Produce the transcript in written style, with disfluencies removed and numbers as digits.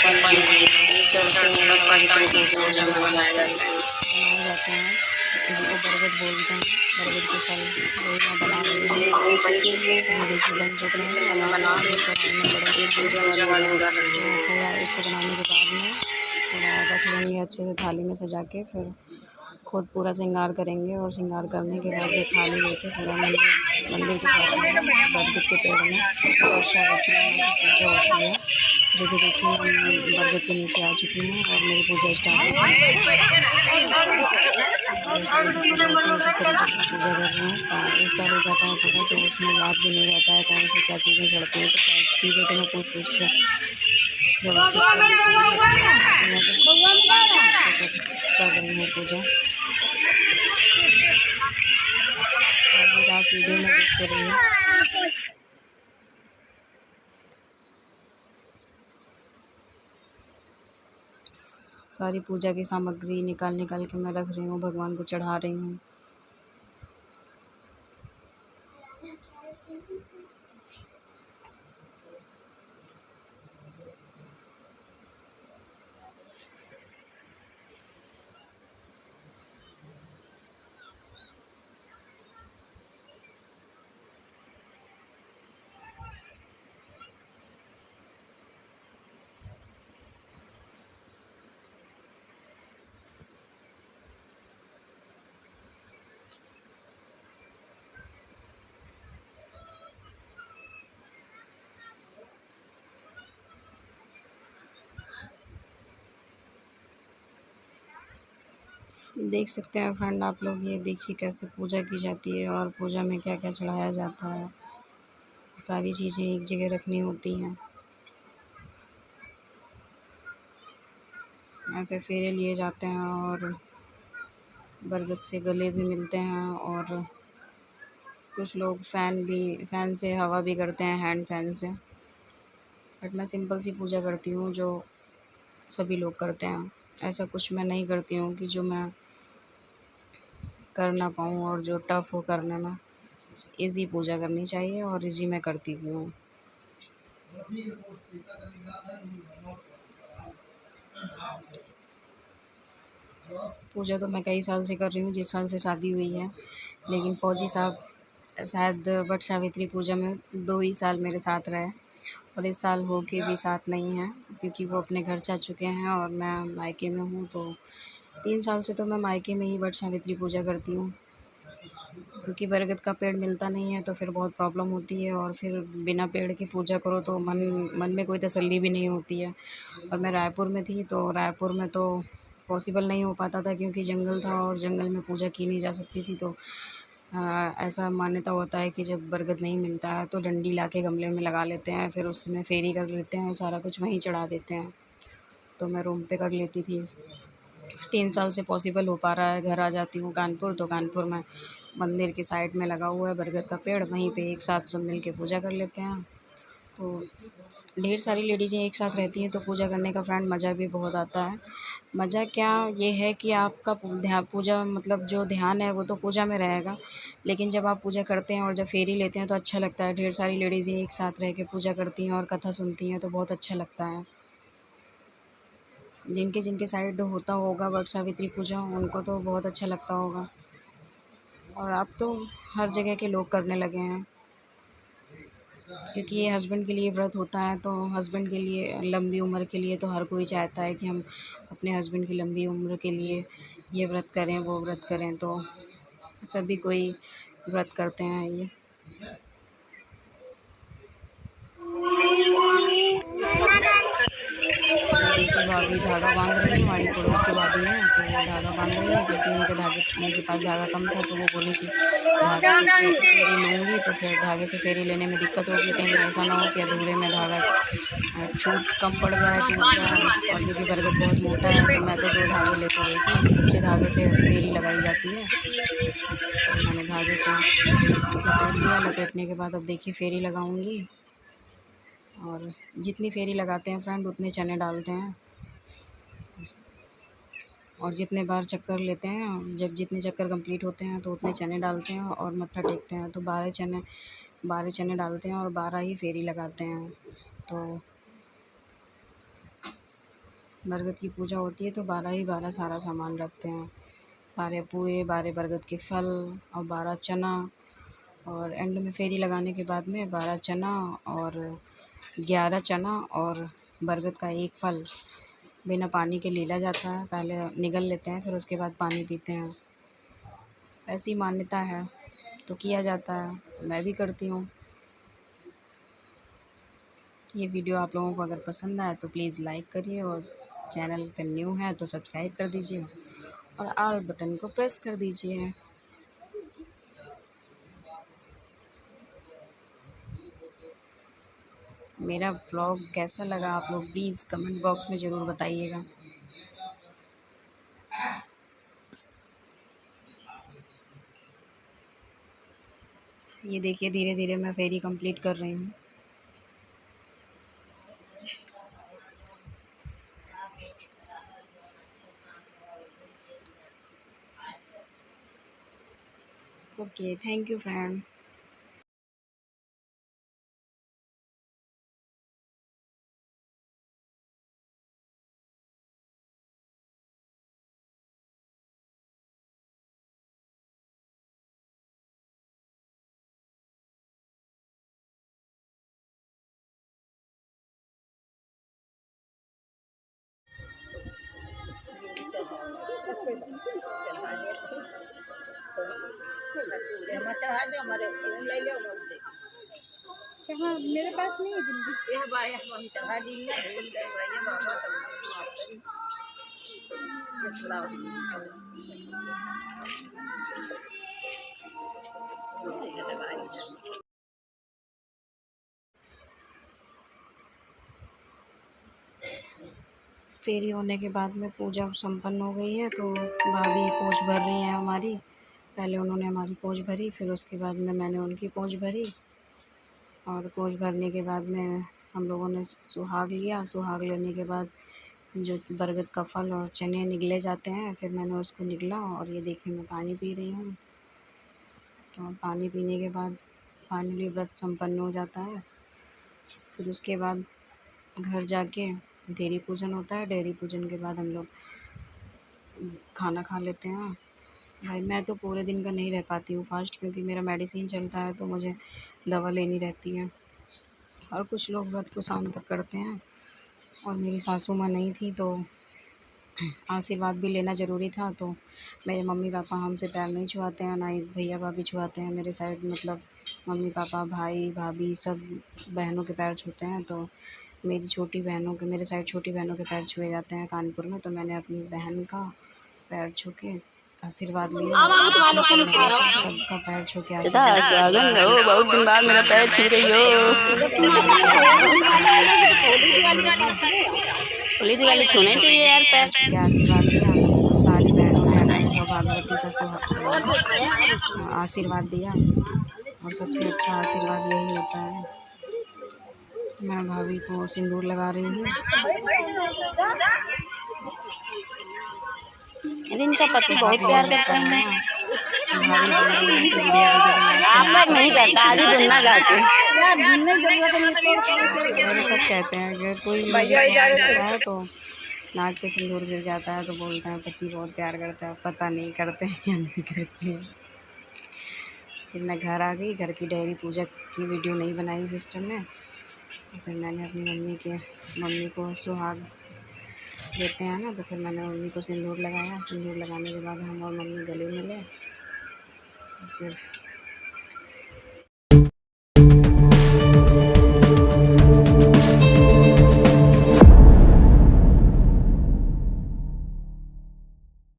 जाते हैं जिनको बरगद बोलते हैं। बरगद के फल वही मैं बना रही हूँ। ये देखिए बन चुके हैं। थोड़ा इसको बनाने के बाद में थोड़ा रख लेंगे अच्छे से थाली में सजा के, फिर खुद पूरा श्रृंगार करेंगे। और श्रृंगार करने के बाद जो थाली लेके पूरा मंदिर के साथ बरगद के पेड़ में पूजा होती है। जो कि देखिए हम बरगद के नीचे आ चुकी हूँ और मेरी पूजा स्टार्ट हो गई। पूजा कर रही हूँ। एक साल हो जाता है पूरा, तो उसमें याद भी नहीं रहता है कौन सी क्या चीज़ें चढ़ती हैं। तो चीज़ें तो मैं पूछ के व्यवस्थित कर रही हूँ पूजा। रात वीडियो में देख कर रही हूँ। सारी पूजा की सामग्री निकाल के मैं रख रही हूँ, भगवान को चढ़ा रही हूँ। देख सकते हैं फ्रेंड आप लोग, ये देखिए कैसे पूजा की जाती है और पूजा में क्या क्या चढ़ाया जाता है। सारी चीज़ें एक जगह रखनी होती हैं। ऐसे फेरे लिए जाते हैं और बरगद से गले भी मिलते हैं। और कुछ लोग फ़ैन से हवा भी करते हैं, हैंड फैन से। बट मैं सिंपल सी पूजा करती हूँ जो सभी लोग करते हैं। ऐसा कुछ मैं नहीं करती हूँ कि जो मैं कर ना पाऊँ और जो टफ़ हो करने में। इजी पूजा करनी चाहिए और इजी मैं करती भी हूँ। पूजा तो मैं कई साल से कर रही हूँ, जिस साल से शादी हुई है। लेकिन फ़ौजी साहब शायद वट सावित्री पूजा में 2 ही साल मेरे साथ रहे और इस साल हो के भी साथ नहीं हैं, क्योंकि वो अपने घर जा चुके हैं और मैं मायके में हूँ। तो 3 साल से तो मैं मायके में ही वट सावित्री पूजा करती हूँ, क्योंकि बरगद का पेड़ मिलता नहीं है तो फिर बहुत प्रॉब्लम होती है। और फिर बिना पेड़ की पूजा करो तो मन में कोई तसल्ली भी नहीं होती है। और मैं रायपुर में थी तो रायपुर में तो पॉसिबल नहीं हो पाता था, क्योंकि जंगल था और जंगल में पूजा की नहीं जा सकती थी। तो ऐसा मान्यता होता है कि जब बरगद नहीं मिलता है तो डंडी ला के गमले में लगा लेते हैं, फिर उसमें फेरी कर लेते हैं, सारा कुछ वहीं चढ़ा देते हैं। तो मैं रूम पे कर लेती थी। 3 साल से पॉसिबल हो पा रहा है। घर आ जाती हूँ कानपुर, तो कानपुर में मंदिर के साइड में लगा हुआ है बरगद का पेड़, वहीं पे एक साथ सब मिल के पूजा कर लेते हैं। तो ढेर सारी लेडीज़ें एक साथ रहती हैं तो पूजा करने का फ्रेंड मज़ा भी बहुत आता है। मज़ा क्या ये है कि आपका पूजा मतलब जो ध्यान है वो तो पूजा में रहेगा, लेकिन जब आप पूजा करते हैं और जब फेरी लेते हैं तो अच्छा लगता है। ढेर सारी लेडीज़ें एक साथ रह के पूजा करती हैं और कथा सुनती हैं तो बहुत अच्छा लगता है। जिनके साइड होता होगा वट सावित्री पूजा, उनको तो बहुत अच्छा लगता होगा। और अब तो हर जगह के लोग करने लगे हैं, क्योंकि ये हस्बैंड के लिए व्रत होता है। तो हस्बैंड के लिए लंबी उम्र के लिए तो हर कोई चाहता है कि हम अपने हस्बैंड की लंबी उम्र के लिए ये व्रत करें, वो व्रत करें। तो सभी कोई व्रत करते हैं ये। देखिए भाभी धागा बांध रही है, हमारी पड़ोस की भाभी है, तो वो धागा बांध रही है क्योंकि उनके पास धागा कम था। तो वो बोली कि धागे से फेरी लूँगी तो फिर धागे से फेरी लेने में दिक्कत होगी, कहीं ऐसा ना हो कि अधूरे में धागा छूट कम पड़ जाए, टूट जाए। और क्योंकि बरगद बहुत मोटा है तो मैं तो 2 धागे लेकर गई थी। कच्चे धागे से फेरी लगाई जाती है, तो मैंने धागे को लपेट दिया। लपेटने के बाद अब देखिए फेरी लगाऊँगी। और जितनी फेरी लगाते हैं फ्रेंड उतने चने डालते हैं, और जितने बार चक्कर लेते हैं, जब जितने चक्कर कंप्लीट होते हैं तो उतने चने डालते हैं और मत्था टेकते हैं। तो 12 चने डालते हैं और 12 ही फेरी लगाते हैं। तो बरगद की पूजा होती है तो 12 ही 12 सारा सामान रखते हैं। 12 पुए, 12 बरगद के फल और 12 चना, और एंड में फेरी लगाने के बाद में 12 चना और 11 चना और बरगद का एक फल बिना पानी के लीला जाता है। पहले निगल लेते हैं, फिर उसके बाद पानी पीते हैं। ऐसी मान्यता है तो किया जाता है, तो मैं भी करती हूँ। ये वीडियो आप लोगों को अगर पसंद आए तो प्लीज़ लाइक करिए, और चैनल पर न्यू है तो सब्सक्राइब कर दीजिए और ऑल बटन को प्रेस कर दीजिए। मेरा व्लॉग कैसा लगा आप लोग प्लीज़ कमेंट बॉक्स में ज़रूर बताइएगा। ये देखिए धीरे धीरे मैं फेरी कंप्लीट कर रही हूँ। Okay, thank you friend. मेरे पास नहीं है जल्दी। ये भाई हम चढ़ा दी ना, भूल गए भाई बाबा सब। फेरी होने के बाद में पूजा संपन्न हो गई है, तो भाभी पोंछ भर रही हैं हमारी। पहले उन्होंने हमारी पोंछ भरी, फिर उसके बाद में मैंने उनकी पोंछ भरी, और पोंछ भरने के बाद में हम लोगों ने सुहाग लिया। सुहाग लेने के बाद जो बरगद का फल और चने निगले जाते हैं, फिर मैंने उसको निगला, और ये देखिए मैं पानी पी रही हूँ। तो पानी पीने के बाद फाइनली व्रत संपन्न हो जाता है। फिर उसके बाद घर जाके डेयरी पूजन होता है। डेयरी पूजन के बाद हम लोग खाना खा लेते हैं। भाई मैं तो पूरे दिन का नहीं रह पाती हूँ फास्ट, क्योंकि मेरा मेडिसिन चलता है तो मुझे दवा लेनी रहती है। और कुछ लोग व्रत को शाम तक करते हैं, और मेरी सासू माँ नहीं थी तो आशीर्वाद भी लेना ज़रूरी था। तो मेरे मम्मी पापा हमसे पैर नहीं छुआते हैं, ना ही भैया भाभी छुआते हैं मेरे साइड। मतलब मम्मी पापा भाई भाभी सब बहनों के पैर छूते हैं। तो मेरी छोटी बहनों के, मेरे साइड छोटी बहनों के पैर छुए जाते हैं कानपुर में। तो मैंने अपनी बहन का पैर छू के आशीर्वाद लिया। सबका पैर छू के आशीर्वाद। बहुत दिन बाद मेरा पैर छू रही हो। होली दिवाली छूने चाहिए यार पैर। के आशीर्वाद लिया। सारी बहनों ने भागवती का आशीर्वाद दिया, और सबसे अच्छा आशीर्वाद यही होता है। मैं भाभी को सिंदूर लगा रही हूँ। इनका पति बहुत प्यार करता है। आप लोग नहीं करता, आज ही दुनिया गाते सब कहते हैं अगर कोई है तो नाक पे सिंदूर गिर जाता है तो बोलते हैं पति बहुत प्यार करता है। पता नहीं करते हैं या नहीं करते हैं। फिर मैं घर आ गई। घर की डेयरी पूजा की वीडियो नहीं बनाई सिस्टम में, तो फिर मैंने अपनी मम्मी को सुहाग देते हैं ना, तो फिर मैंने मम्मी को सिंदूर लगाया। सिंदूर लगाने के बाद हम और मम्मी गले मिले। फिर